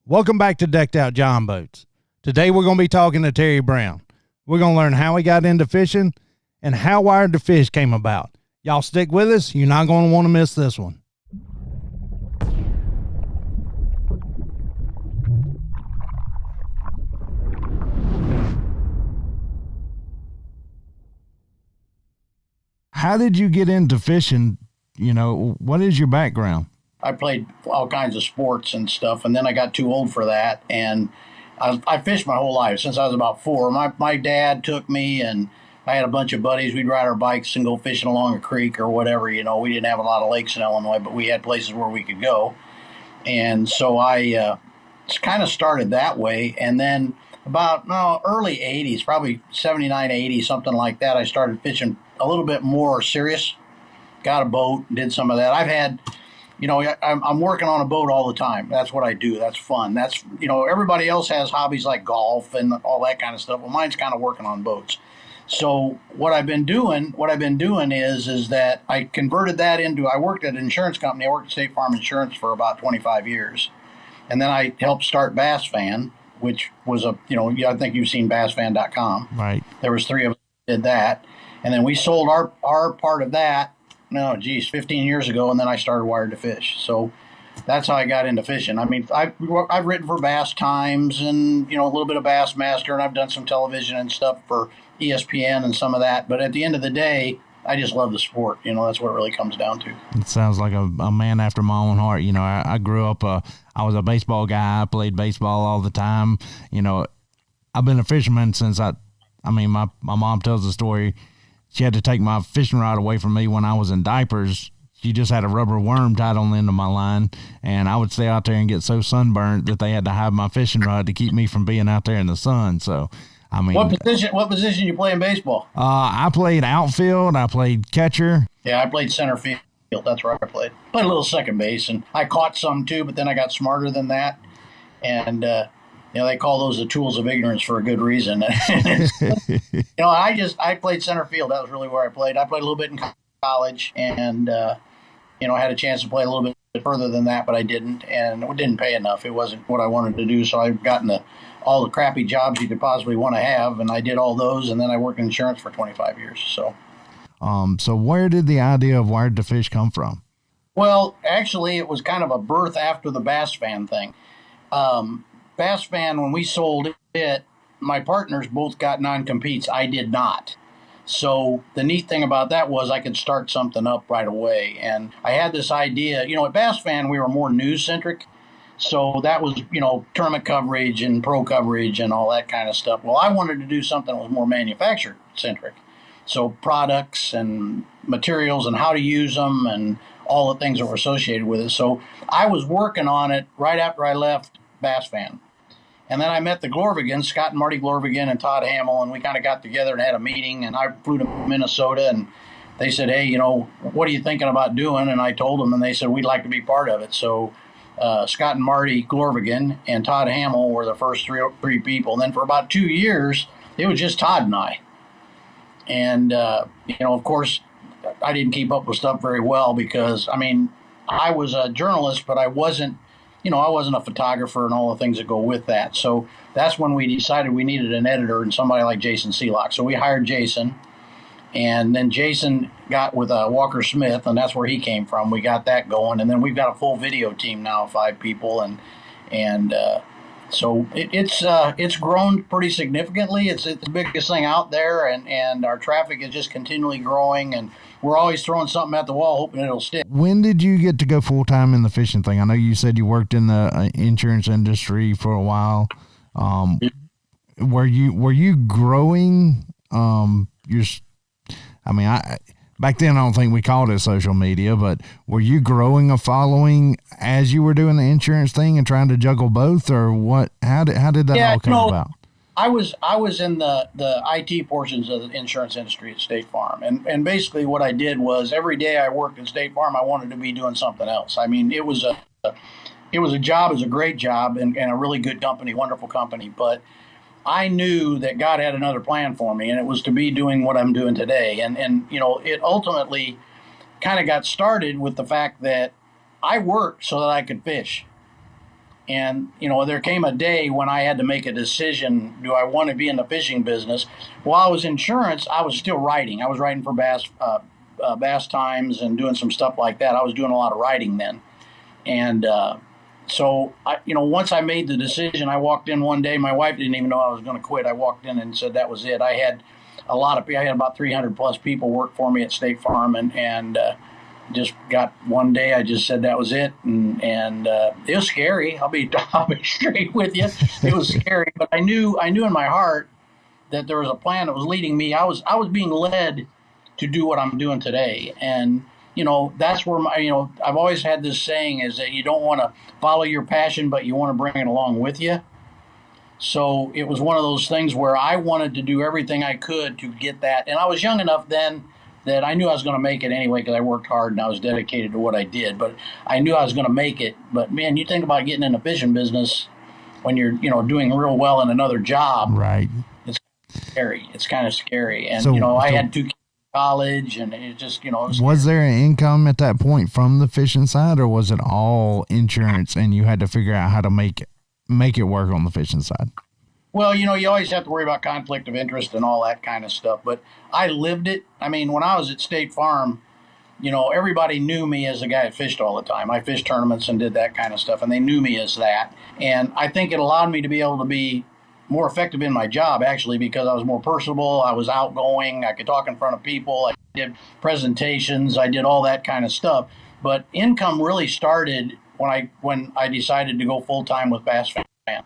Welcome back to Decked Out Jon Boats. Today we're going to be talking to Terry Brown. We're going to learn how he got into fishing and how Wired2Fish came about. Y'all stick with us. You're not going to want to miss this one. How did you get into fishing? You know, what is your background? I played all kinds of sports and stuff, and then I got too old for that. And I fished my whole life since I was about 4. My dad took me, and I had a bunch of buddies. We'd ride our bikes and go fishing along a creek or whatever. You know, we didn't have a lot of lakes in Illinois, but we had places where we could go. And so I kind of started that way. And then about early 80s, probably 79, 80, something like that, I started fishing a little bit more serious. Got a boat, did some of that. I've had... You know, I'm working on a boat all the time. That's what I do. That's fun. That's, you know, everybody else has hobbies like golf and all that kind of stuff. Well, mine's kind of working on boats. So what I've been doing is that I converted that into, I worked at an insurance company. I worked at State Farm Insurance for about 25 years. And then I helped start Bass Fan, which was I think you've seen bassfan.com. Right. There was 3 of us that did that. And then we sold our part of that. 15 years ago, and then I started Wired2Fish. So that's how I got into fishing. I mean, I've written for Bass Times and, a little bit of Bassmaster, and I've done some television and stuff for ESPN and some of that. But at the end of the day, I just love the sport. That's what it really comes down to. It sounds like a man after my own heart. I grew up, I was a baseball guy. I played baseball all the time. I've been a fisherman since my mom tells the story. She had to take my fishing rod away from me when I was in diapers. She just had a rubber worm tied on the end of my line, and I would stay out there and get so sunburnt that they had to hide my fishing rod to keep me from being out there in the sun. So, what position you play in baseball? I played outfield. I played catcher. Yeah, I played center field. That's where I played. Played a little second base, and I caught some too, but then I got smarter than that, and they call those the tools of ignorance for a good reason. I played center field. That was really where I played. I played a little bit in college, and I had a chance to play a little bit further than that, but I didn't, and it didn't pay enough. It wasn't what I wanted to do, so I've gotten all the crappy jobs you could possibly want to have, and I did all those, and then I worked in insurance for 25 years. So where did the idea of Wired2Fish come from? Well, actually, it was kind of a birth after the Bass Fan thing. Bass Fan, when we sold it, my partners both got non-competes. I did not. So the neat thing about that was I could start something up right away. And I had this idea, at Bass Fan, we were more news-centric. So that was, tournament coverage and pro coverage and all that kind of stuff. Well, I wanted to do something that was more manufacturer-centric. So products and materials and how to use them and all the things that were associated with it. So I was working on it right after I left Bass Fan. And then I met the Glorvigans, Scott and Marty Glorvigan and Todd Hamill, and we kind of got together and had a meeting, and I flew to Minnesota, and they said, hey, what are you thinking about doing? And I told them, and they said, we'd like to be part of it. So Scott and Marty Glorvigan and Todd Hamill were the first three people. And then for about 2 years, it was just Todd and I. And, of course, I didn't keep up with stuff very well because, I was a journalist, but I wasn't a photographer and all the things that go with that. So that's when we decided we needed an editor and somebody like Jason Seelock. So we hired Jason, and then Jason got with Walker Smith, and that's where he came from. We got that going, and then we've got a full video team now of 5 people, and so it's grown pretty significantly. It's the biggest thing out there, and our traffic is just continually growing, and we're always throwing something at the wall, hoping it'll stick. When did you get to go full time in the fishing thing? I know you said you worked in the insurance industry for a while. Were you growing? Back then I don't think we called it social media, but were you growing a following as you were doing the insurance thing and trying to juggle both, or what? How did that all come about? I was in the IT portions of the insurance industry at State Farm. And basically what I did was every day I worked at State Farm, I wanted to be doing something else. It was a job, it was a great job and a really good company, wonderful company. But I knew that God had another plan for me, and it was to be doing what I'm doing today. And it ultimately kind of got started with the fact that I worked so that I could fish. And, there came a day when I had to make a decision. Do I want to be in the fishing business? While I was insurance, I was still writing. I was writing for Bass Times and doing some stuff like that. I was doing a lot of writing then. And so, once I made the decision, I walked in one day. My wife didn't even know I was going to quit. I walked in and said that was it. I had about 300 plus people work for me at State Farm, and just got one day. I just said that was it, and it was scary. I'll be straight with you. It was scary, but I knew in my heart that there was a plan that was leading me. I was being led to do what I'm doing today, and that's where I've always had this saying is that you don't want to follow your passion, but you want to bring it along with you. So it was one of those things where I wanted to do everything I could to get that, and I was young enough then that I knew I was going to make it anyway because I worked hard and I was dedicated to what I did. But I knew I was going to make it. But man, you think about getting in the fishing business when you're doing real well in another job. Right. It's scary. It's kind of scary. And I had 2 kids in college, and it just was there an income at that point from the fishing side, or was it all insurance and you had to figure out how to make it work on the fishing side? Well, you always have to worry about conflict of interest and all that kind of stuff. But I lived it. I mean, when I was at State Farm, everybody knew me as a guy that fished all the time. I fished tournaments and did that kind of stuff, and they knew me as that. And I think it allowed me to be able to be more effective in my job, actually, because I was more personable. I was outgoing. I could talk in front of people. I did presentations. I did all that kind of stuff. But income really started when I decided to go full time with Bass Fan.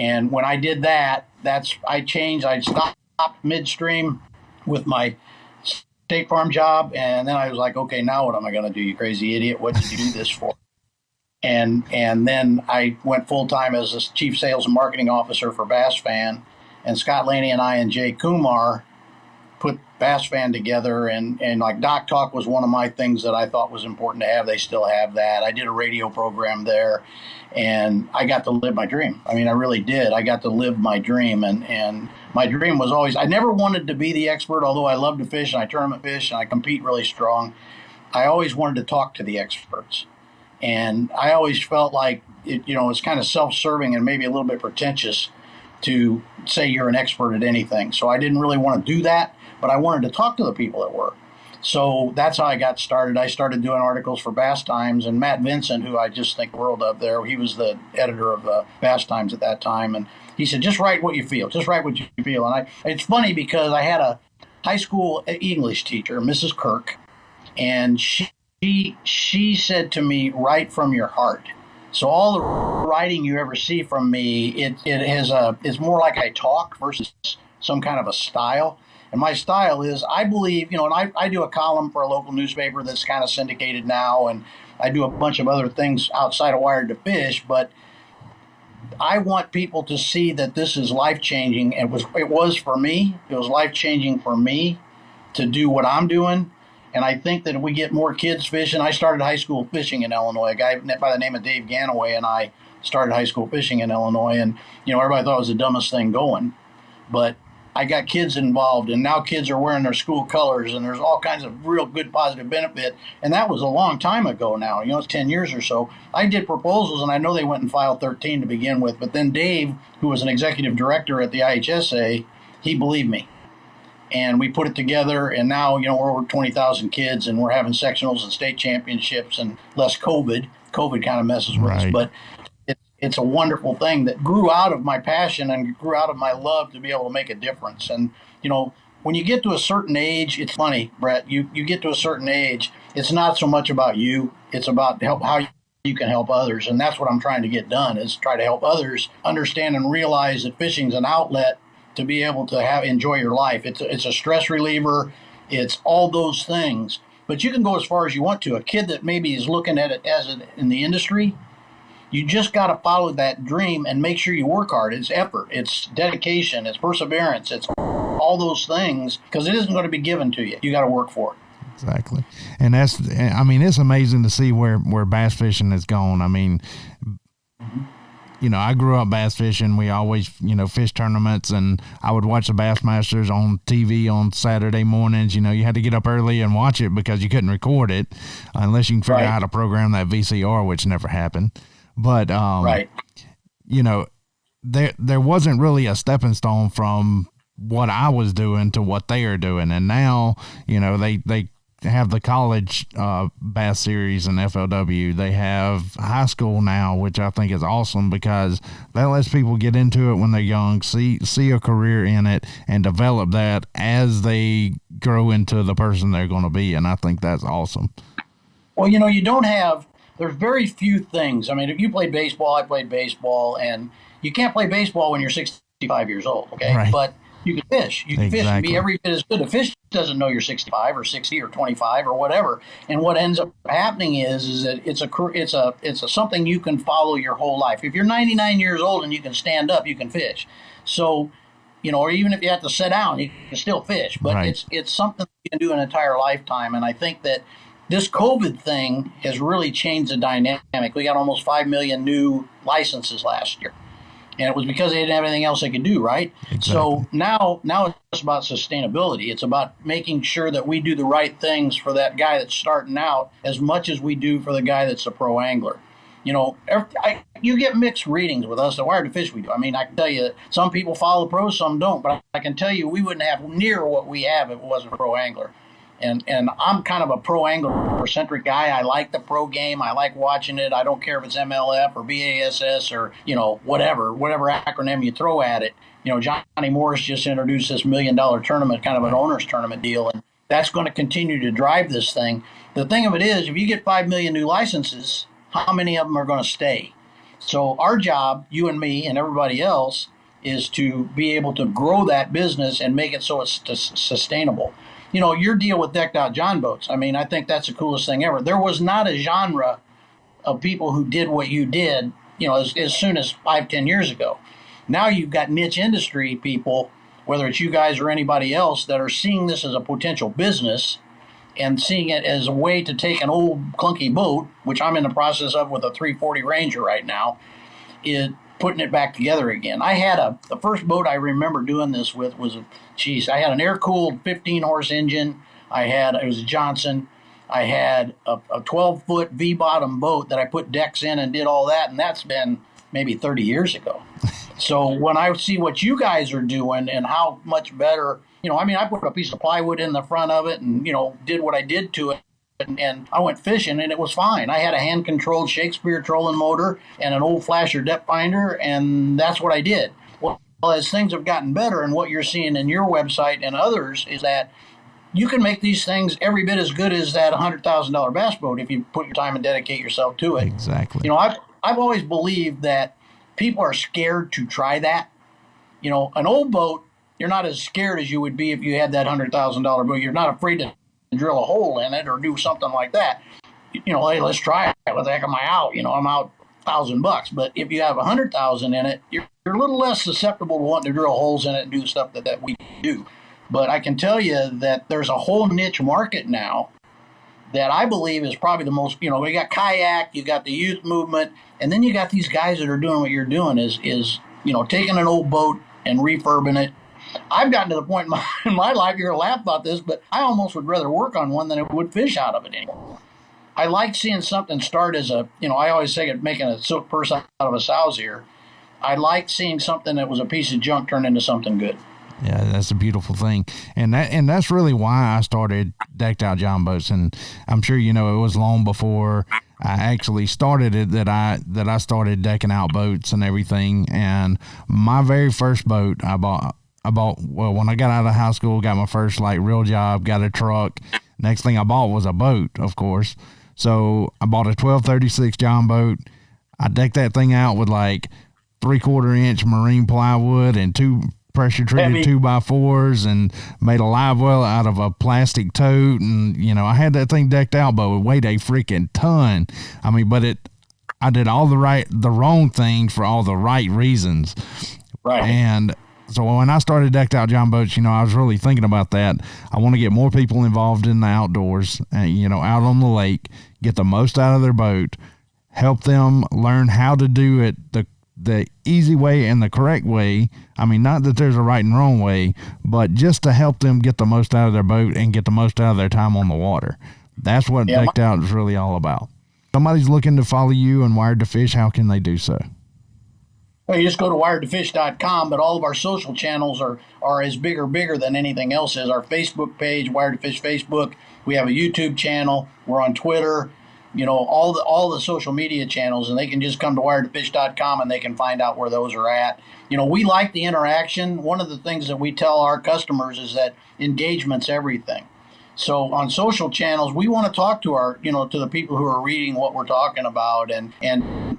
And when I did that, I changed. I stopped midstream with my State Farm job, and then I was like, okay, now what am I going to do, you crazy idiot? What did you do this for? And then I went full time as the chief sales and marketing officer for Bass Fan, and Scott Laney and I and Jay Kumar put Bass Fan together, and like Doc Talk was one of my things that I thought was important to have. They still have that. I did a radio program there, and I got to live my dream. I mean, I really did. I got to live my dream, and my dream was always, I never wanted to be the expert, although I love to fish and I tournament fish and I compete really strong. I always wanted to talk to the experts. And I always felt like it's kind of self-serving and maybe a little bit pretentious to say you're an expert at anything. So I didn't really want to do that, but I wanted to talk to the people that were. So that's how I got started. I started doing articles for Bass Times, and Matt Vincent, who I just think the world of there, he was the editor of Bass Times at that time. And he said, just write what you feel. Just write what you feel. And it's funny because I had a high school English teacher, Mrs. Kirk, and she said to me, write from your heart. So all the writing you ever see from me, it's more like I talk versus some kind of a style. And my style is, I believe, and I do a column for a local newspaper that's kind of syndicated now, and I do a bunch of other things outside of Wired2Fish, but I want people to see that this is life-changing. It was for me. It was life-changing for me to do what I'm doing. And I think that if we get more kids fishing, I started high school fishing in Illinois. A guy by the name of Dave Ganaway and I started high school fishing in Illinois. And, everybody thought it was the dumbest thing going. But I got kids involved, and now kids are wearing their school colors, and there's all kinds of real good positive benefit. And that was a long time ago now. It's 10 years or so. I did proposals, and I know they went and filed 13 to begin with. But then Dave, who was an executive director at the IHSA, he believed me. And we put it together, and now, we're over 20,000 kids, and we're having sectionals and state championships, and less COVID. COVID kind of messes with us, but it's a wonderful thing that grew out of my passion and grew out of my love to be able to make a difference. And, when you get to a certain age, it's funny, Brett, you get to a certain age, it's not so much about you, it's about how you can help others. And that's what I'm trying to get done, is try to help others understand and realize that fishing's an outlet to be able to enjoy your life. It's a stress reliever. It's all those things. But you can go as far as you want to. A kid that maybe is looking at it in the industry, you just got to follow that dream and make sure you work hard. It's effort. It's dedication. It's perseverance. It's all those things, because it isn't going to be given to you. You got to work for it. Exactly. And it's amazing to see where bass fishing has gone. I mean, I grew up bass fishing. We always, fish tournaments, and I would watch the Bassmasters on TV on Saturday mornings. You had to get up early and watch it because you couldn't record it unless you can figure out how to program that VCR, which never happened. But, you know, there wasn't really a stepping stone from what I was doing to what they are doing. And now, you know, they have the college bass series and FLW. They have high school now, which I think is awesome because that lets people get into it when they're young, see a career in it, and develop that as they grow into the person they're going to be. And I think that's awesome. Well, you know, there's very few things. I mean, if you played baseball, I played baseball, and you can't play baseball when you're 65 years old, okay? Right. But you can fish. You can fish and be every bit as good. A fish doesn't know you're 65 or 60 or 25 or whatever. And what ends up happening is that it's a something you can follow your whole life. If you're 99 years old and you can stand up, you can fish. So, you know, or even if you have to sit down, you can still fish. But right. it's something you can do an entire lifetime. And I think that this COVID thing has really changed the dynamic. We got almost 5 million new licenses last year. And it was because they didn't have anything else they could do, right? Exactly. So now it's about sustainability. It's about making sure that we do the right things for that guy that's starting out as much as we do for the guy that's a pro angler. You know, you get mixed readings with us at Wired2Fish we do. I mean, I can tell you some people follow pros, some don't. But I can tell you we wouldn't have near what we have if it wasn't a pro angler. And I'm kind of a pro angler-centric guy. I like the pro game. I like watching it. I don't care if it's MLF or BASS or, you know, whatever acronym you throw at it. You know, Johnny Morris just introduced this $1 million tournament, kind of an owner's tournament deal, and that's going to continue to drive this thing. The thing of it is, if you get 5 million new licenses, how many of them are going to stay? So our job, you and me and everybody else, is to be able to grow that business and make it so it's sustainable. You know, your deal with Decked Out Jon Boats, I mean, I think that's the coolest thing ever. There was not a genre of people who did what you did, you know, as soon as 5-10 years ago. Now you've got niche industry people, whether it's you guys or anybody else, that are seeing this as a potential business and seeing it as a way to take an old clunky boat, which I'm in the process of with a 340 Ranger right now, is putting it back together again. I had the first boat I remember doing this with was I had an air-cooled 15-horse engine. It was a Johnson. I had a 12-foot V-bottom boat that I put decks in and did all that, and that's been maybe 30 years ago. So when I see what you guys are doing and how much better, you know, I mean, I put a piece of plywood in the front of it and, you know, did what I did to it. And I went fishing, and it was fine. I had a hand-controlled Shakespeare trolling motor and an old flasher depth finder, and that's what I did. Well, as things have gotten better, and what you're seeing in your website and others is that you can make these things every bit as good as that $100,000 bass boat if you put your time and dedicate yourself to it. Exactly. You know, I've always believed that people are scared to try that. You know, an old boat, you're not as scared as you would be if you had that $100,000 boat. You're not afraid to drill a hole in it or do something like that. You know, hey, let's try it. What the heck am I out? You know, I'm out $1,000. But if you have 100,000 in it, you're a little less susceptible to wanting to drill holes in it and do stuff that we do. But I can tell you that there's a whole niche market now that I believe is probably the most, you know, we got kayak, you got the youth movement, and then you got these guys that are doing what you're doing is you know, taking an old boat and refurbing it. I've gotten to the point in my life, you're going to laugh about this, but I almost would rather work on one than I would fish out of it anymore. I like seeing something start as I always say it, making a silk purse out of a sow's ear. I like seeing something that was a piece of junk turn into something good. Yeah, that's a beautiful thing. And that's really why I started Decked Out Jon Boats. And I'm sure, you know, it was long before I actually started it that I started decking out boats and everything. And my very first boat I bought, well, when I got out of high school, got my first like real job, got a truck. Next thing I bought was a boat, of course. So I bought a 1236 John boat. I decked that thing out with like 3/4 inch marine plywood and 2 pressure treated 2x4s and made a live well out of a plastic tote. And, you know, I had that thing decked out, but it weighed a freaking ton. I mean, but I did all the wrong things for all the right reasons. Right. And so when I started Decked Out Jon Boats, you know, I was really thinking about that. I want to get more people involved in the outdoors, you know, out on the lake, get the most out of their boat, help them learn how to do it the easy way and the correct way. I mean, not that there's a right and wrong way, but just to help them get the most out of their boat and get the most out of their time on the water. That's what Decked Out is really all about. Somebody's looking to follow you and Wired2Fish, how can they do so? Well, you just go to wired2fish.com, but all of our social channels are as bigger than anything else is. Our Facebook page, Wired2Fish Facebook. We have a YouTube channel. We're on Twitter. All the social media channels, and they can just come to wired2fish.com and they can find out where those are at. We like the interaction. One of the things that we tell our customers is that engagement's everything. So on social channels, we want to talk to to the people who are reading what we're talking about, and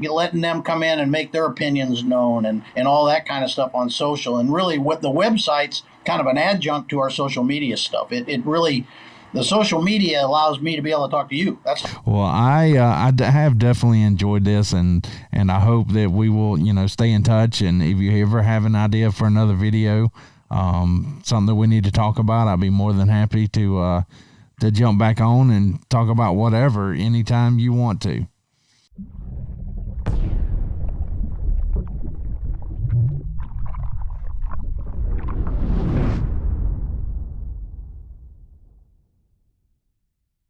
letting them come in and make their opinions known, and all that kind of stuff on social. And really, what the website's kind of an adjunct to our social media stuff. It really, the social media allows me to be able to talk to you. Well, I have definitely enjoyed this, and I hope that we will, stay in touch. And if you ever have an idea for another video, something that we need to talk about, I'll be more than happy to jump back on and talk about whatever anytime you want to.